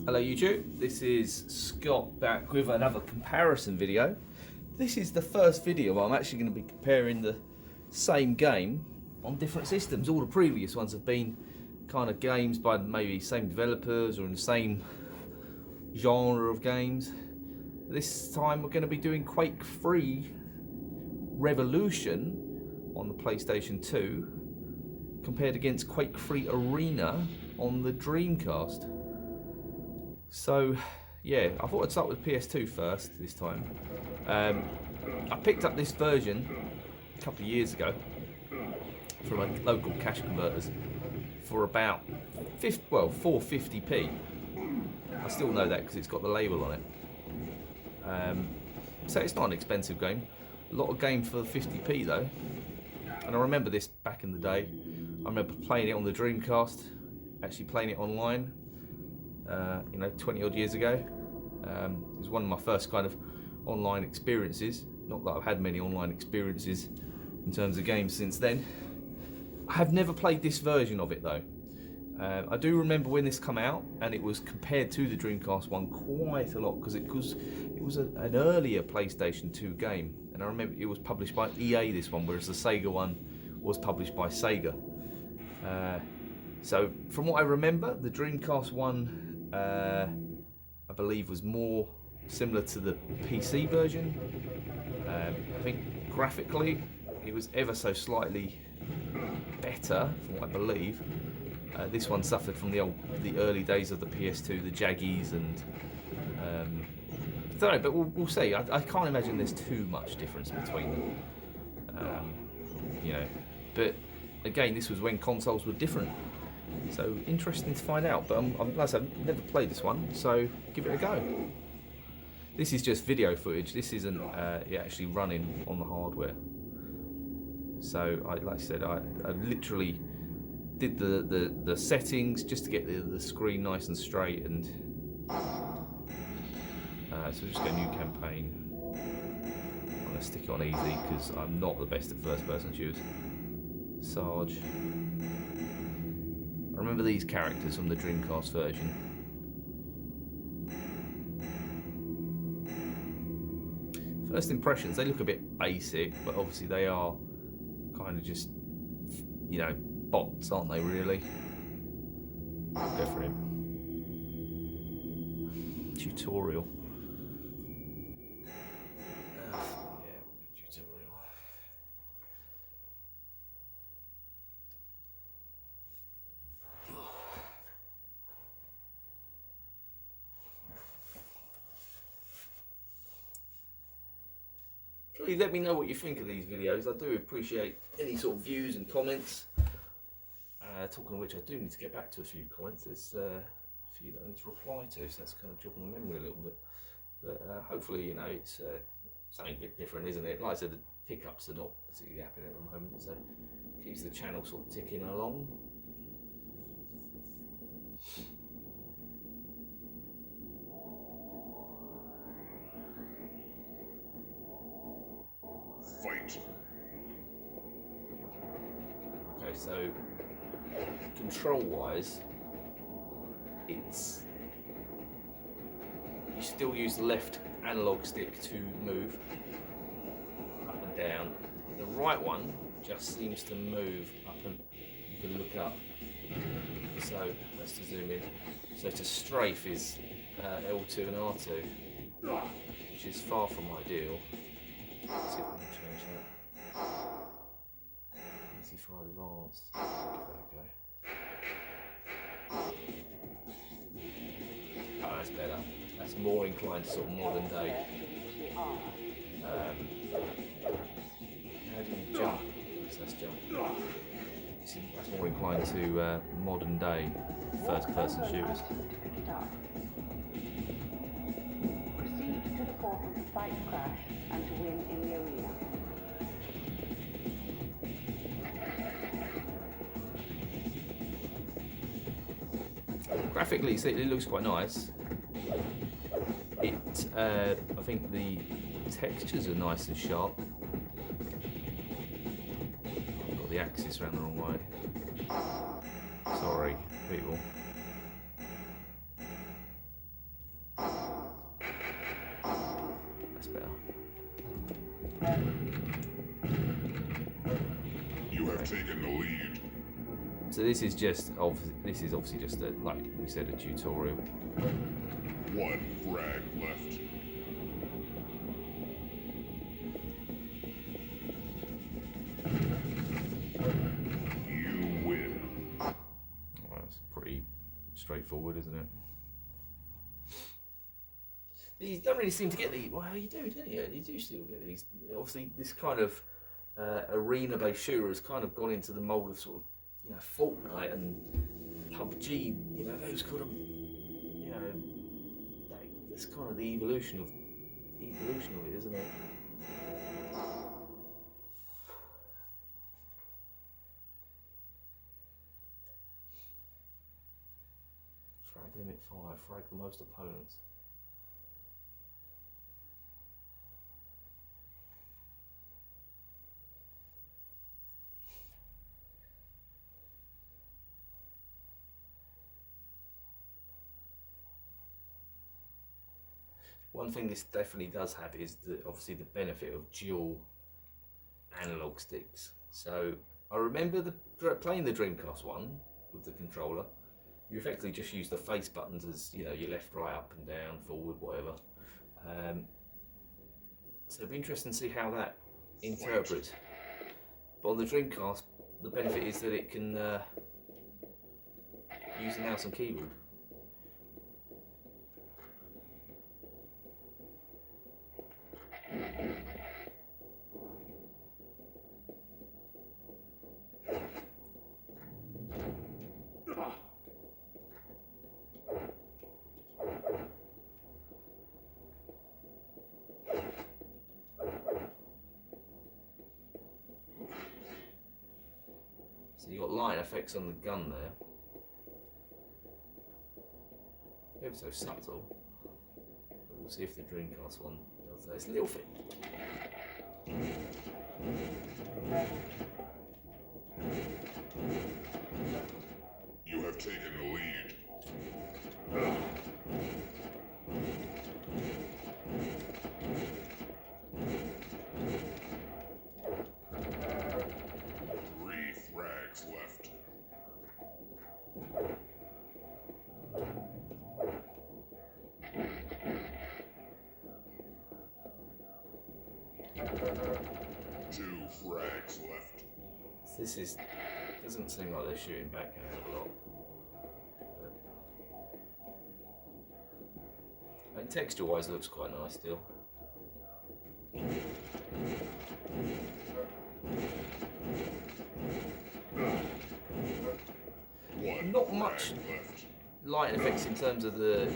Hello YouTube, this is Scott back with another comparison video. This is the first video where I'm actually going to be comparing the same game on different systems. All the previous ones have been kind of games by maybe same developers or in the same genre of games. This time we're going to be doing Quake 3 Revolution on the PlayStation 2 compared against Quake 3 Arena on the Dreamcast. So yeah, I thought I'd start with PS2 first this time. I picked up this version a couple of years ago from a local cash converters for about 450p. I still know that because it's got the label on it. So it's not an expensive game. A lot of game for 50p though. And I remember this back in the day. I remember playing it on the Dreamcast, actually playing it online. 20 odd years ago. It was one of my first kind of online experiences. Not that I've had many online experiences in terms of games since then. I have never played this version of it though. I do remember when this came out and it was compared to the Dreamcast one quite a lot because it was an earlier PlayStation 2 game, and I remember it was published by EA, this one, whereas the Sega one was published by Sega. So from what I remember, the Dreamcast one I believe was more similar to the PC version. I think graphically it was ever so slightly better from what I believe. This one suffered from the early days of the PS2, the jaggies, and I don't know, but we'll see. I can't imagine there's too much difference between them. But again, this was when consoles were different. So interesting to find out, but like I said, I've never played this one, so give it a go. This is just video footage. This isn't actually running on the hardware. So like I said, I literally did the settings just to get the screen nice and straight, and so just go new campaign. I'm gonna stick it on easy because I'm not the best at first-person shooters. Sarge. I remember these characters from the Dreamcast version. First impressions, they look a bit basic, but obviously they are kind of just, bots, aren't they, really? Go for him. Tutorial. Please let me know what you think of these videos. I do appreciate any sort of views and comments. Talking of which, I do need to get back to a few comments. There's a few that I need to reply to, so that's kind of jogging the memory a little bit. But hopefully, it's something a bit different, isn't it? Like I said, the pickups are not particularly happening at the moment, so it keeps the channel sort of ticking along. Fight. Okay, so control-wise, you still use the left analog stick to move up and down. The right one just seems to move up, and you can look up. So let's just zoom in. So to strafe is L2 and R2, which is far from ideal. Let's see if I can change that. Easy for advanced. Give that a go. Oh, that's better. That's more inclined to sort of modern day. How do you jump? So let's jump. See, that's more inclined to modern day first-person shooters. Proceed to the portal to fight Crash and to win in the arena. Graphically, it looks quite nice. I think the textures are nice and sharp. I've got the axis around the wrong way. Sorry, people. taken the lead. So this is obviously just a, like we said, a tutorial. 1 frag left. You win. Well, that's pretty straightforward, isn't it? You don't really seem to get the. Well, you do, don't you? You do still get these. Obviously, this kind of arena-based shooter has kind of gone into the mold of sort of, you know, Fortnite and PUBG. You know, those kind of, you know, that's kind of the evolution of it, isn't it? Frag limit 5. Frag the most opponents. One thing this definitely does have is obviously the benefit of dual analog sticks. So I remember playing the Dreamcast one with the controller. You effectively just use the face buttons as, you know, your left, right, up and down, forward, whatever. So it'd be interesting to see how that interprets. But on the Dreamcast, the benefit is that it can use the mouse and keyboard. So you've got light effects on the gun there. Ever so subtle. But we'll see if the Dreamcast one does that. It's a little bit. You have taken the lead. 3 frags left. Two frags left. This doesn't seem like they're shooting back a hell of a lot. I mean, texture-wise, it looks quite nice still. Not much light effects in terms of the.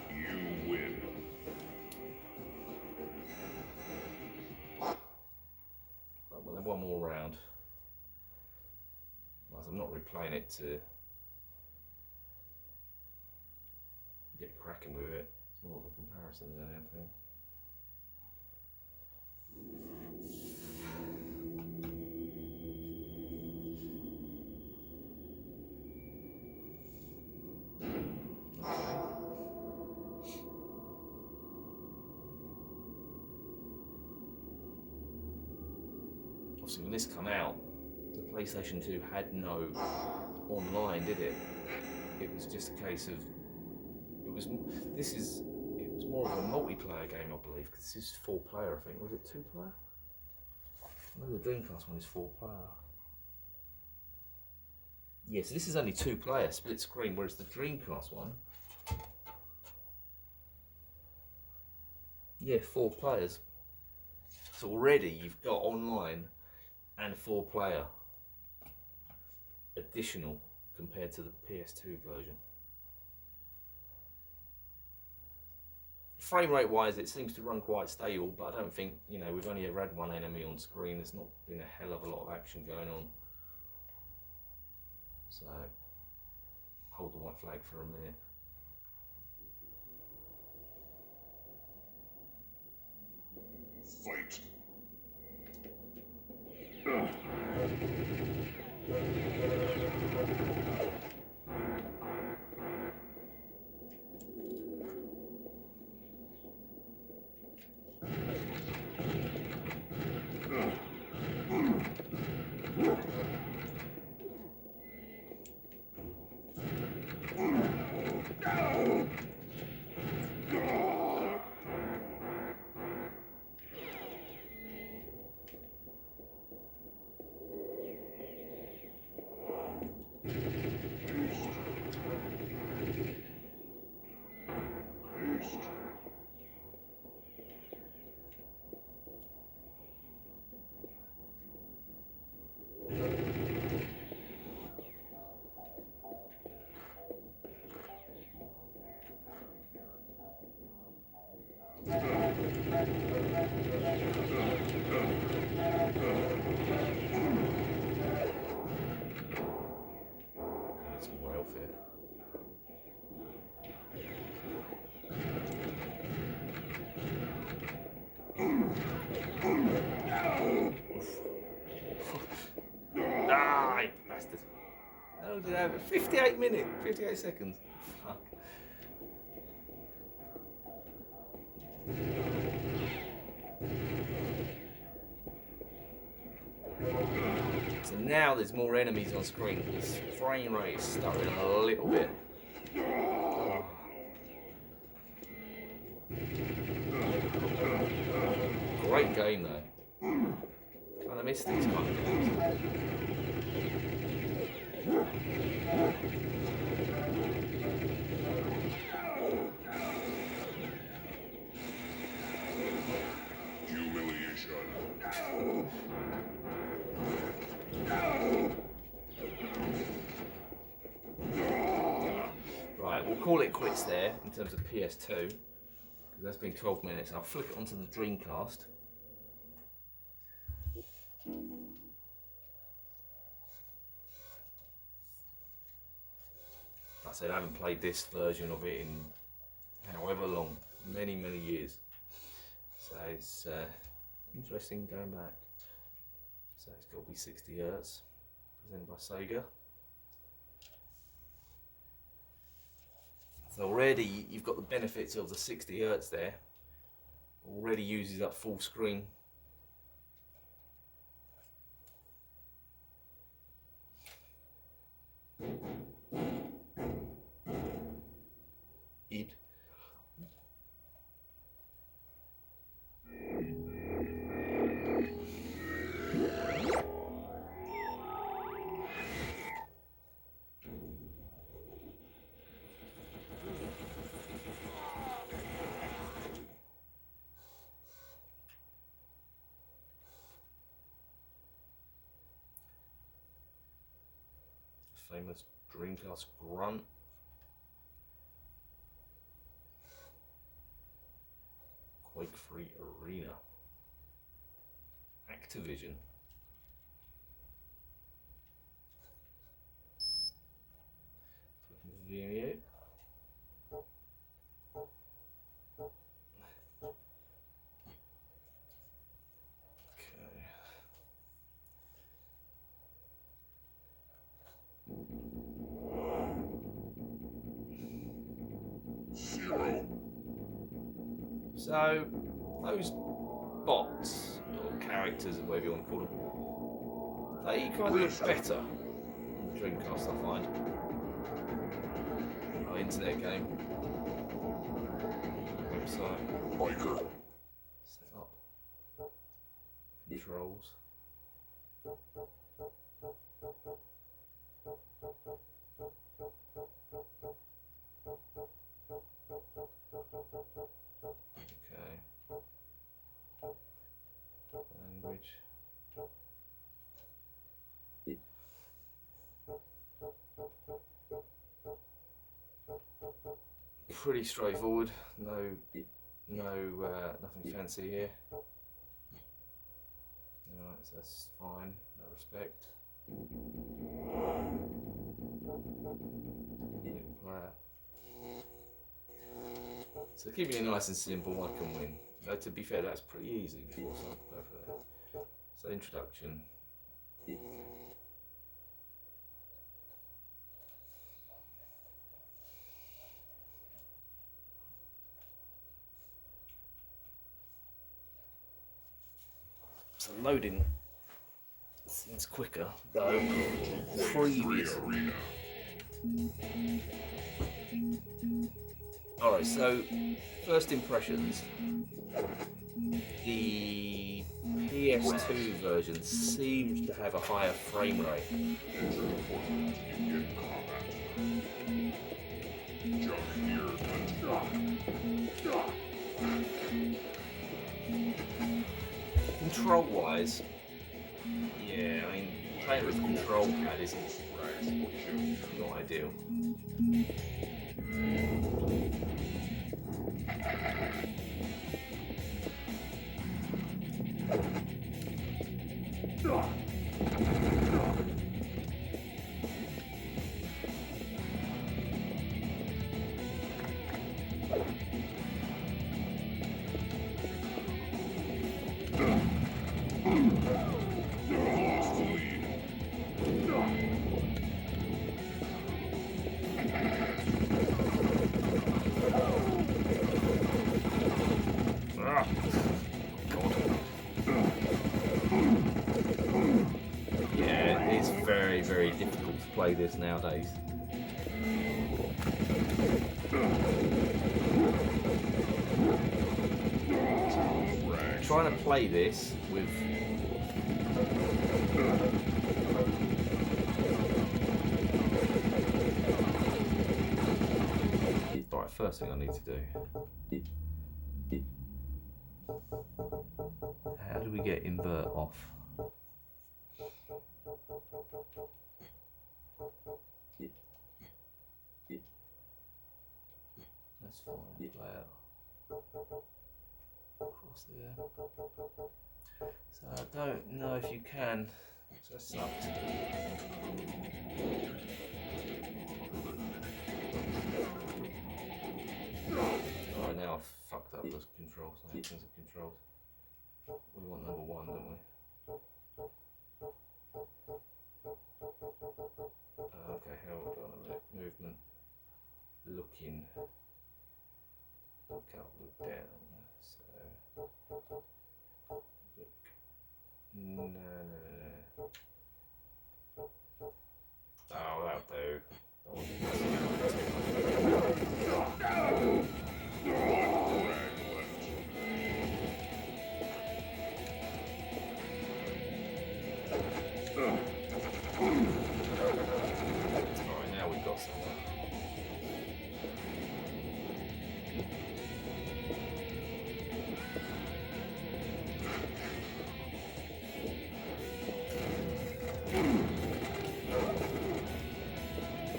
You win. Right, we'll have one more round. Otherwise, I'm not replaying it to get cracking with it. It's more of a comparison than anything. Obviously, when this came out, the PlayStation 2 had no online, did it? It was just a case of it was more of a multiplayer game, I believe, because this is 4-player. I think, was it 2-player? No, the Dreamcast one is 4-player. Yes, this is only 2-player split screen, whereas the Dreamcast one, yeah, 4 players. So already you've got online and 4-player additional compared to the PS2 version. Frame rate wise, it seems to run quite stable, but I don't think, you know, we've only ever had one enemy on screen. There's not been a hell of a lot of action going on. So, hold the white flag for a minute. Fight. How long did I have it? 58 minutes, 58 seconds. Fuck. So now there's more enemies on screen. This frame rate is stuttering a little bit. Great game though. Kind of miss these kind of games. Humiliation. Right, we'll call it quits there in terms of PS2, because that's been 12 minutes. I'll flick it onto the Dreamcast. Like I said, I haven't played this version of it in however long, many years. So it's interesting going back. So it's got to be 60 Hz, presented by Sega. So already you've got the benefits of the 60 Hz there. Already uses up full screen. Id. Famous Dreamcast grunt. Quake Free Arena. Activision. Vimeo. Okay. Zero. So, those bots, or characters, or whatever you want to call them, they kind of look better on the Dreamcast, I find. Oh, internet game. Website. Biker. Set up. Controls. Okay. Language. Pretty straightforward. Nothing fancy here. Alright, so that's fine. No respect. Player. So keeping it nice and simple, I can win. Though to be fair, that's pretty easy. So I'll go for that. So introduction. So loading seems quicker, though previous. Alright, so first impressions. The PS2 version seems to have a higher frame rate. Control wise, yeah, I mean, playing with a control pad isn't not ideal. very, very difficult to play this nowadays. Trying to play this with right, first thing I need to do. How do we get invert off? That's fine. Play out across there. So I don't know if you can. So that's sucked. Oh, now I've fucked up those controls. The actions of controls. We want number 1, don't we? Okay, how are we going on there? Movement. Looking. Look up, look down. So. Look. No. Oh, that'll do. Alright, now we've got something.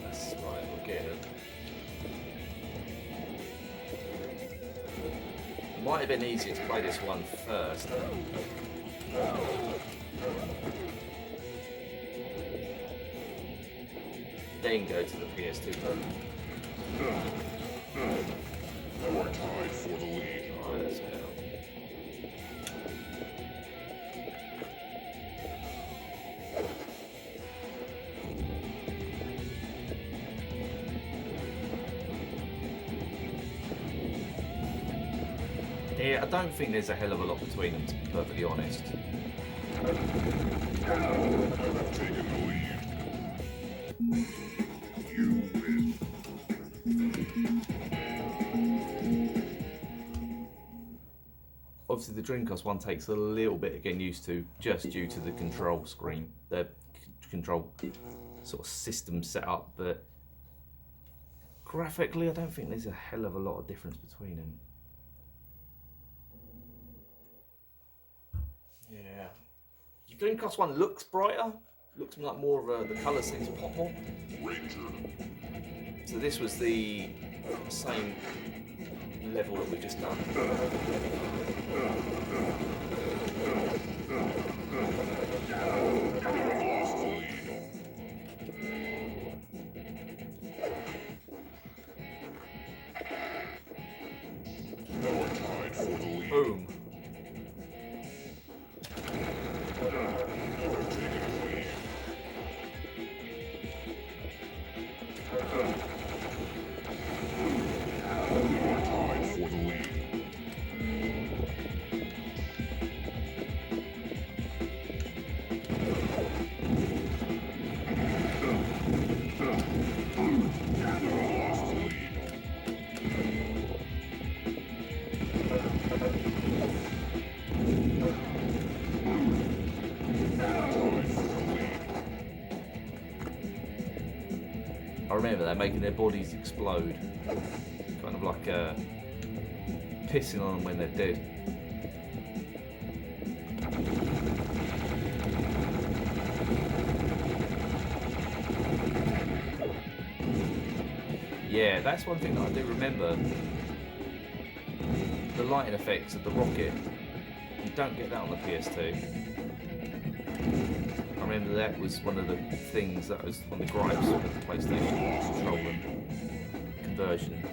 That's right, we'll get it. It might have been easier to play this one first. Then go to the PS2 version. You are tied for the lead. Alright, that's better. Yeah, I don't think there's a hell of a lot between them, to be perfectly honest. You have taken the lead. You win. Obviously, the Dreamcast one takes a little bit of getting used to, just due to the control screen, the control sort of system setup, but graphically, I don't think there's a hell of a lot of difference between them. Yeah. The Dreamcast one looks brighter, looks like more of a, the colours seem to pop more. Ranger. So this was the same level that we've just done. Lost the lead. You are tied for the lead. Boom. You have taken the lead. You are tied for the lead. Lost the lead. I remember that, making their bodies explode. Kind of like pissing on them when they're dead. Yeah, that's one thing that I do remember. The lighting effects of the rocket. You don't get that on the PS2. I remember that was one of the things that was one of the gripes with the PlayStation control and conversion.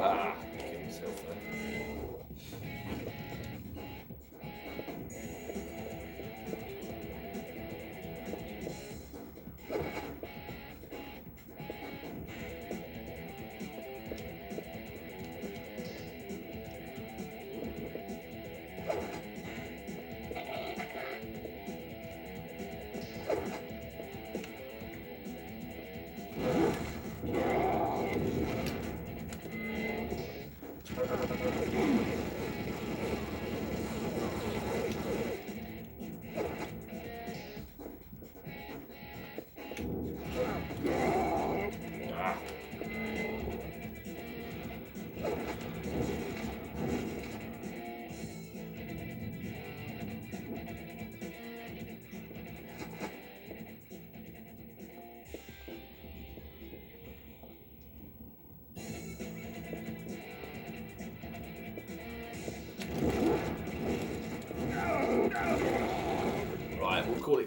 Ah, kill himself there.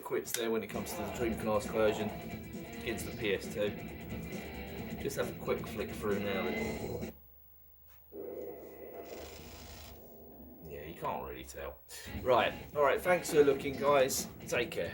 quits there when it comes to the Dreamcast version against the PS2. Just have a quick flick through now. Yeah, you can't really tell. Right, alright, thanks for looking, guys. Take care.